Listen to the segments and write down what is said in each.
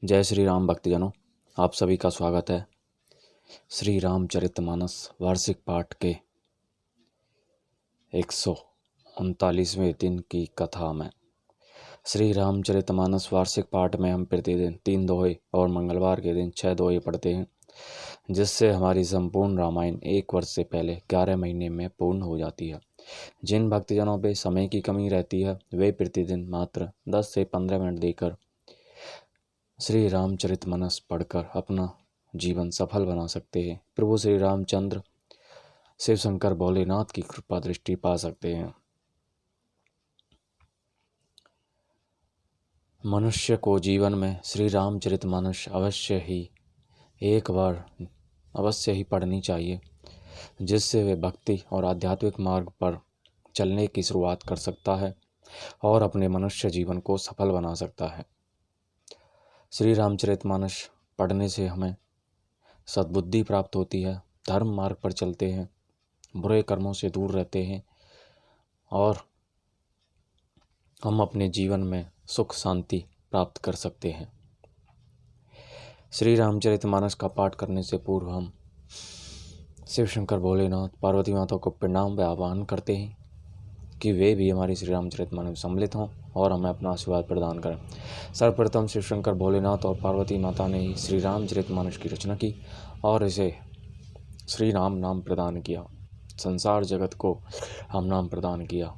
जय श्री राम भक्तजनों, आप सभी का स्वागत है श्री रामचरितमानस वार्षिक पाठ के 139वें दिन की कथा में। श्री रामचरितमानस वार्षिक पाठ में हम प्रतिदिन 3 दोहे और मंगलवार के दिन 6 दोहे पढ़ते हैं, जिससे हमारी संपूर्ण रामायण 1 वर्ष से पहले 11 महीने में पूर्ण हो जाती है। जिन भक्तजनों पे समय की कमी रहती है वे प्रतिदिन मात्र 10 से 15 मिनट देकर श्री रामचरितमानस पढ़कर अपना जीवन सफल बना सकते हैं। प्रभु श्री रामचंद्र शिव शंकर भोलेनाथ की कृपा दृष्टि पा सकते हैं। मनुष्य को जीवन में श्री रामचरितमानस एक बार अवश्य ही पढ़नी चाहिए, जिससे वे भक्ति और आध्यात्मिक मार्ग पर चलने की शुरुआत कर सकता है और अपने मनुष्य जीवन को सफल बना सकता है। श्री रामचरितमानस पढ़ने से हमें सद्बुद्धि प्राप्त होती है, धर्म मार्ग पर चलते हैं, बुरे कर्मों से दूर रहते हैं और हम अपने जीवन में सुख शांति प्राप्त कर सकते हैं। श्री रामचरितमानस का पाठ करने से पूर्व हम शिव शंकर भोलेनाथ पार्वती माता को प्रणाम व आह्वान करते हैं कि वे भी हमारी श्री रामचरितमानस में सम्मिलित हों और हमें अपना आशीर्वाद प्रदान करें। सर्वप्रथम शिव शंकर भोलेनाथ और पार्वती माता ने ही श्री रामचरितमानस की रचना की और इसे श्री राम नाम प्रदान किया, संसार जगत को हम नाम प्रदान किया।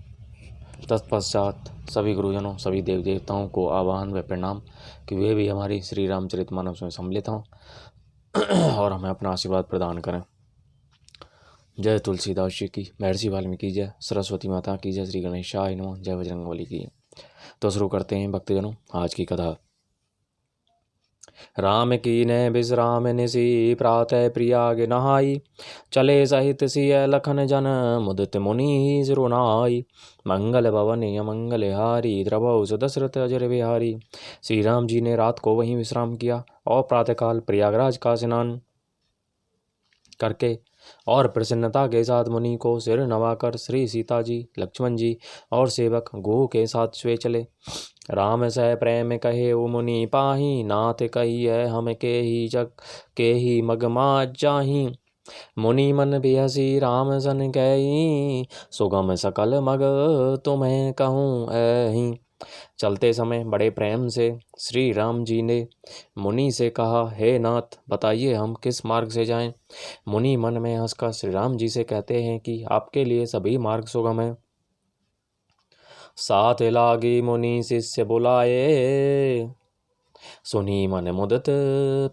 तत्पश्चात सभी गुरुजनों, सभी देव देवताओं को आह्वान व प्रणाम कि वे भी हमारी श्री रामचरितमानस में सम्मिलित हों और हमें अपना आशीर्वाद प्रदान करें। जय तुलसीदास जी की, महर्षि वाल्मीकि जय, सरस्वती माता की जय, श्री गणेशाय नमः, जय बजरंगबली की। तो शुरू करते हैं भक्तजनों आज की कथा। राम कीन्हे विश्राम निशि प्रातः प्रियाग नहाई, चले सहित सिय लखन जन मुदित मुनि सिरुनाई। मंगल भवन अमंगल हारी, द्रवौ दशरथ अजर बिहारी। श्री राम जी ने रात को वहीं विश्राम किया और प्रातःकाल प्रयागराज का स्नान करके और प्रसन्नता के साथ मुनि को सिर नवाकर श्री सीता जी, लक्ष्मण जी और सेवक गोह के साथ स्वे चले। राम सह प्रेम कहे ओ मुनि पाही, नाथ कहिए हम के ही जग के ही मगमा जाही। मुनि मन बिहसी राम सन कही, सुगम सकल मग तुम्हें कहूँ ऐही। चलते समय बड़े प्रेम से श्री राम जी ने मुनि से कहा, हे नाथ बताइए हम किस मार्ग से जाएं। मुनि मन में हंसकर श्री राम जी से कहते हैं कि आपके लिए सभी मार्ग सुगम है। साथ लागी मुनि शिष्य बुलाए, सुनी मन मुदित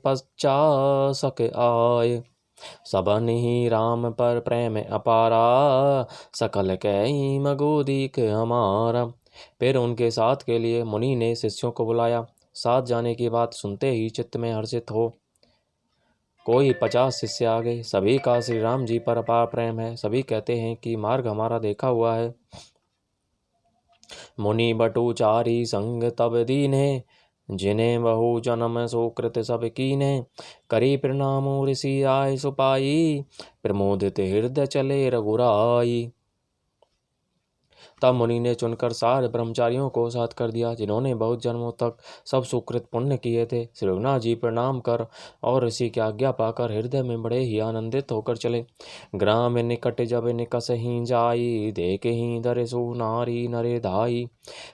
पश्चासक आए। सबन ही राम पर प्रेम अपारा, सकल कई मगोदीक हमारा। फिर उनके साथ के लिए मुनि ने शिष्यों को बुलाया। साथ जाने की बात सुनते ही चित्त में हर्षित हो कोई 50 शिष्य आ गए। सभी का श्री राम जी पर अपार प्रेम है। सभी कहते हैं कि मार्ग हमारा देखा हुआ है। मुनि बटु चारी संग तब दीन्हे, जिन्हें बहु जन्म सुकृत सब कीन्हे। करी प्रणाम ऋषि आय सुपाई, प्रमोदित हृदय चले रघुराई। तब मुनि ने चुनकर सारे ब्रह्मचारियों को साथ कर दिया, जिन्होंने बहुत जन्मों तक सब सुकृत पुण्य किए थे। श्री रघुनाथ जी प्रणाम कर और ऋषि की आज्ञा पाकर हृदय में बड़े ही आनंदित होकर चले। ग्राम निकट जब निकस ही जाई, देख ही दरसु नारी नरे धाई।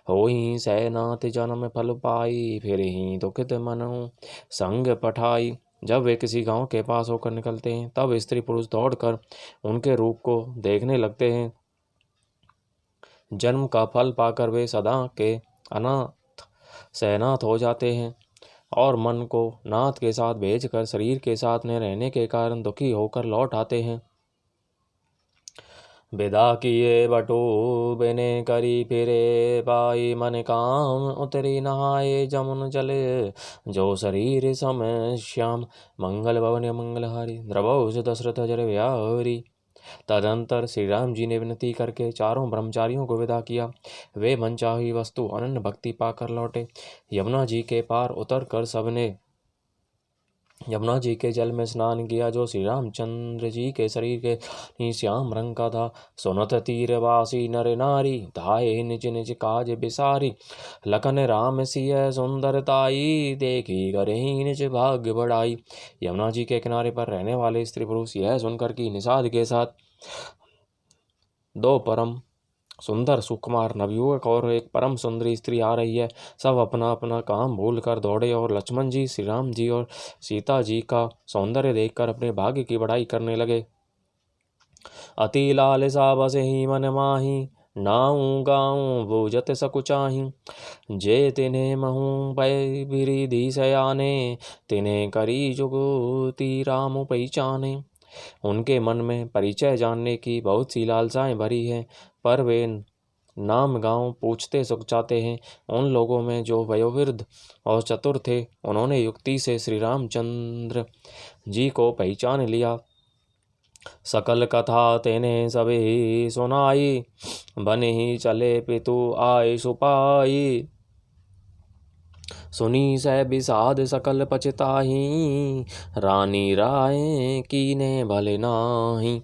हो ही सैनाथ जन्म फल पाई, फिर ही दुखित मनु संग पठाई। जब वे किसी गांव के पास होकर निकलते हैं तब स्त्री पुरुष दौड़कर उनके रूप को देखने लगते हैं। जन्म का फल पाकर वे सदा के अनाथ सहनाथ हो जाते हैं और मन को नाथ के साथ भेजकर शरीर के साथ न रहने के कारण दुखी होकर लौट आते हैं। विदा किए बटो बिने करी फिरे पाई, मन काम उतरी नहाए जमुन चले। जो शरीर सम श्याम, मंगल भवन मंगलहारी। द्रवौ दशरथ अजर बिहारी। तदंतर श्री राम जी ने विनती करके चारों ब्रह्मचारियों को विदा किया। वे मनचाही वस्तु अनन्य भक्ति पाकर लौटे। यमुना जी के पार उतर कर सबने यमुना जी के जल में स्नान किया जो श्री रामचंद्र जी के शरीर के श्याम रंग का था। सुनत तीरवासी नर नारी धाये निज निज काज बिसारी। लखन राम सिय सुंदरताई देखी करही निज भाग्य बढ़ाई। यमुना जी के किनारे पर रहने वाले स्त्री पुरुष यह सुनकर कि निषाद के साथ दो परम सुंदर सुकुमार नवयुवक और एक परम सुंदरी स्त्री आ रही है, सब अपना अपना काम भूल कर दौड़े और लक्ष्मण जी, श्री राम जी और सीता जी का सौंदर्य देखकर अपने भाग्य की बढ़ाई करने लगे। अति लाल सा बस ही मन माही, नाऊं गाऊं बूझत सकुचाही। जे तिन्हें महूं पै बिरिधि सयाने, तिन्हें करी जुगुती राम पहचाने। उनके मन में परिचय जानने की बहुत सी लालसाएं भरी हैं, पर वे नाम गांव पूछते सुख चाहते हैं। उन लोगों में जो वयोवृद्ध और चतुर थे, उन्होंने युक्ति से श्री रामचंद्र जी को पहचान लिया। सकल कथा तेने सभी सुनाई, बन ही चले पितु आए सुपाई। सुनी सै विषाद सकल पछताही, रानी राय कीने भले नाही।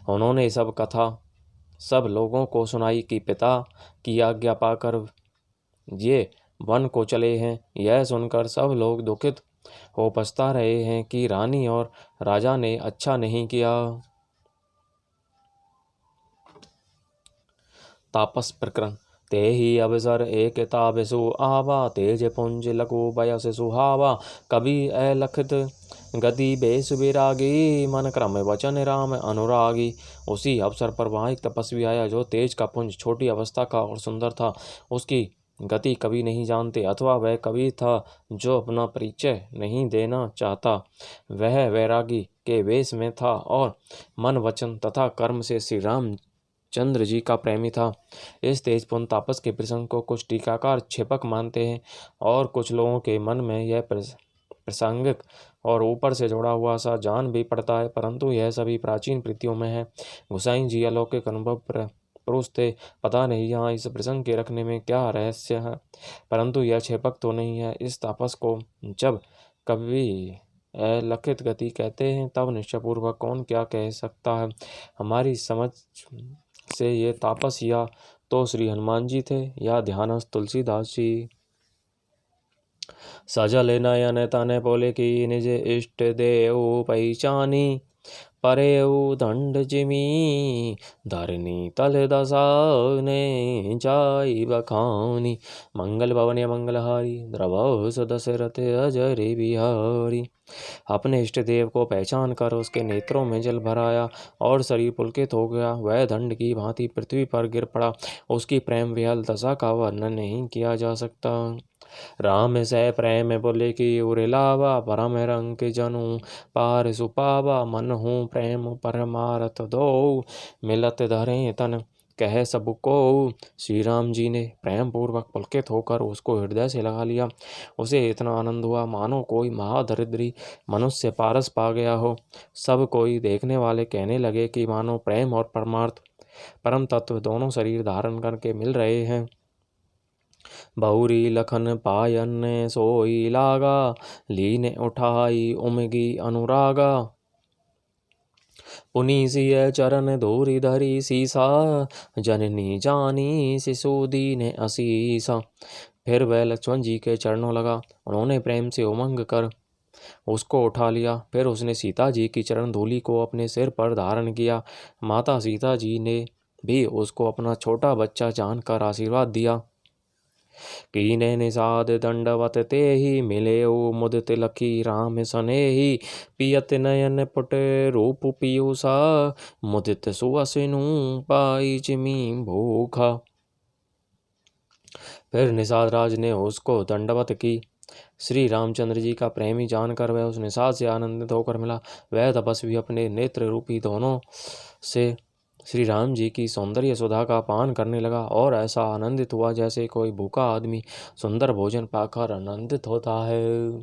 उन्होंने सब कथा सब लोगों को सुनाई कि पिता की आज्ञा पाकर ये वन को चले हैं। यह सुनकर सब लोग दुखित हो पछता रहे हैं कि रानी और राजा ने अच्छा नहीं किया। तापस प्रकरण। ते ही अवसर एक ताबसु आवा, तेज पुंज लघु बयस सुहावा। कवि अलखित गति बेस विरागी, मन क्रम वचन राम अनुरागी। उसी अवसर पर वहाँ एक तपस्वी आया जो तेज का पुंज, छोटी अवस्था का और सुंदर था। उसकी गति कभी नहीं जानते, अथवा वह कवि था जो अपना परिचय नहीं देना चाहता। वह वैरागी के वेश में था और मन वचन तथा कर्म से श्री राम चंद्र जी का प्रेमी था। इस तेजपुंज तापस के प्रसंग को कुछ टीकाकार क्षेपक मानते हैं और कुछ लोगों के मन में यह प्रासंगिक और ऊपर से जोड़ा हुआ सा जान भी पड़ता है, परंतु यह सभी प्राचीन प्रीतियों में है। गोसाई जी अलौकिक अनुभव पुरुष थे, पता नहीं यहाँ इस प्रसंग के रखने में क्या रहस्य है, परंतु यह क्षेपक तो नहीं है। इस तापस को जब कवि अलखित गति कहते हैं तब निश्चयपूर्वक कौन क्या कह सकता है। हमारी समझ से ये तापस या तो श्री हनुमान जी थे या ध्यानस्थ तुलसीदास जी। सजल नयन तन बोले की निज इष्ट देव पहचानी, परेऊ दंड जिमी धरनी तल दसाने जाई बखानी। मंगल भवन मंगलहारी, द्रवौ दशरथ अजर बिहारी। अपने इष्ट देव को पहचान कर उसके नेत्रों में जल भराया और शरीर पुलकित हो गया। वह दंड की भांति पृथ्वी पर गिर पड़ा। उसकी प्रेम विहल दशा का वर्णन नहीं किया जा सकता। राम से प्रेम बोले की उरिलावा, परम रंग जनु पार सुपावा। मन हूँ प्रेम परमारथ दो, मिलत धरे तन कह सबको। श्री राम जी ने प्रेम पूर्वक पुलकित होकर उसको हृदय से लगा लिया। उसे इतना आनंद हुआ मानो कोई महादरिद्री मनुष्य पारस पा गया हो। सब कोई देखने वाले कहने लगे कि मानो प्रेम और परमार्थ परम तत्व दोनों शरीर धारण करके मिल रहे हैं। बहुरी लखन पायन सोई लागा, लीने उठाई उमगी अनुरागा। पुनि सिय चरण धूरि धरी सीसा, जननी जानी शिशु दीन असीसा। फिर वह लक्ष्मण जी के चरणों लगा। उन्होंने प्रेम से उमंग कर उसको उठा लिया। फिर उसने सीता जी की चरण धूलि को अपने सिर पर धारण किया। माता सीता जी ने भी उसको अपना छोटा बच्चा जानकर आशीर्वाद दिया। कीने निषाद दंडवत ते ही, मिले मुदित लखी राम सनेही। पियत नयन पुट रूप पीयूषा, मुदित सुवसिनु पाई जिमी भूखा। फिर निषाद राज ने उसको दंडवत की। श्री रामचंद्र जी का प्रेमी जानकर वह उस निषाद से आनंदित होकर मिला। वह तपस्वी अपने नेत्र रूपी दोनों से श्री राम जी की सौंदर्य सुधा का पान करने लगा और ऐसा आनंदित हुआ जैसे कोई भूखा आदमी सुंदर भोजन पाकर आनंदित होता है।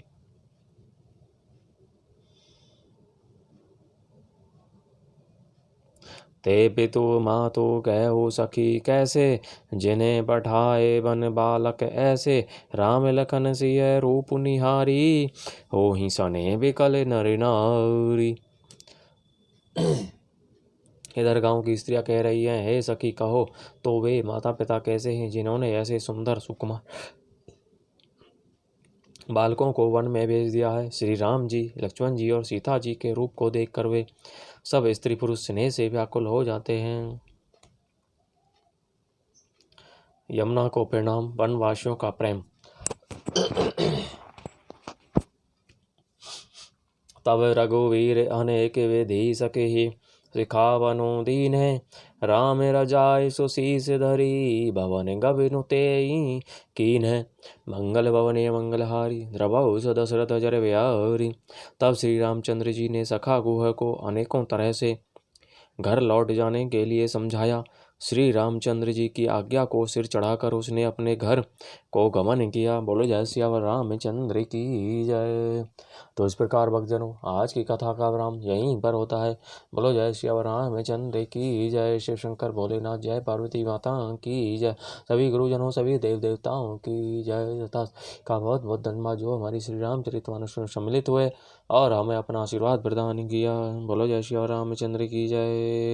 ते पितु मातु कहो सखी कैसे, जिन्हें पठाए बन बालक ऐसे। राम लखन सिय रूप निहारी, होहि सने बिकल नर नारी। इधर गांव की स्त्रियां कह रही हैं, हे सखी कहो तो वे माता पिता कैसे हैं जिन्होंने ऐसे सुंदर सुकुमार बालकों को वन में भेज दिया है। श्री राम जी, लक्ष्मण जी और सीता जी के रूप को देखकर वे सब स्त्री पुरुष स्नेह से व्याकुल हो जाते हैं। यमुना को प्रणाम। वनवासियों का प्रेम। तब रघुवीर अनेक विधि सके ही, सिखावनु दीन है। राम रजाय सुशीस धरी, भवन गबनु तेई कीन है। मंगल भवने मंगलहारी, द्रवहु दशरथ जर बिहारी। तब श्री रामचंद्र जी ने सखा गुह को अनेकों तरह से घर लौट जाने के लिए समझाया। श्री रामचंद्र जी की आज्ञा को सिर चढ़ाकर उसने अपने घर को गमन किया। बोलो जय सियावर रामचंद्र की जय। तो इस प्रकार भक्तजनों, आज की कथा का विराम यहीं पर होता है। बोलो जय सियावर रामचंद्र की जय। शिव शंकर भोलेनाथ जय, पार्वती माता की जय, सभी गुरुजनों सभी देव देवताओं की जय। तथा का बहुत बहुत धन्यवाद जो हमारी श्री रामचरितमानस में सम्मिलित हुए और हमें अपना आशीर्वाद प्रदान किया। बोलो जय सियावर रामचंद्र की जय।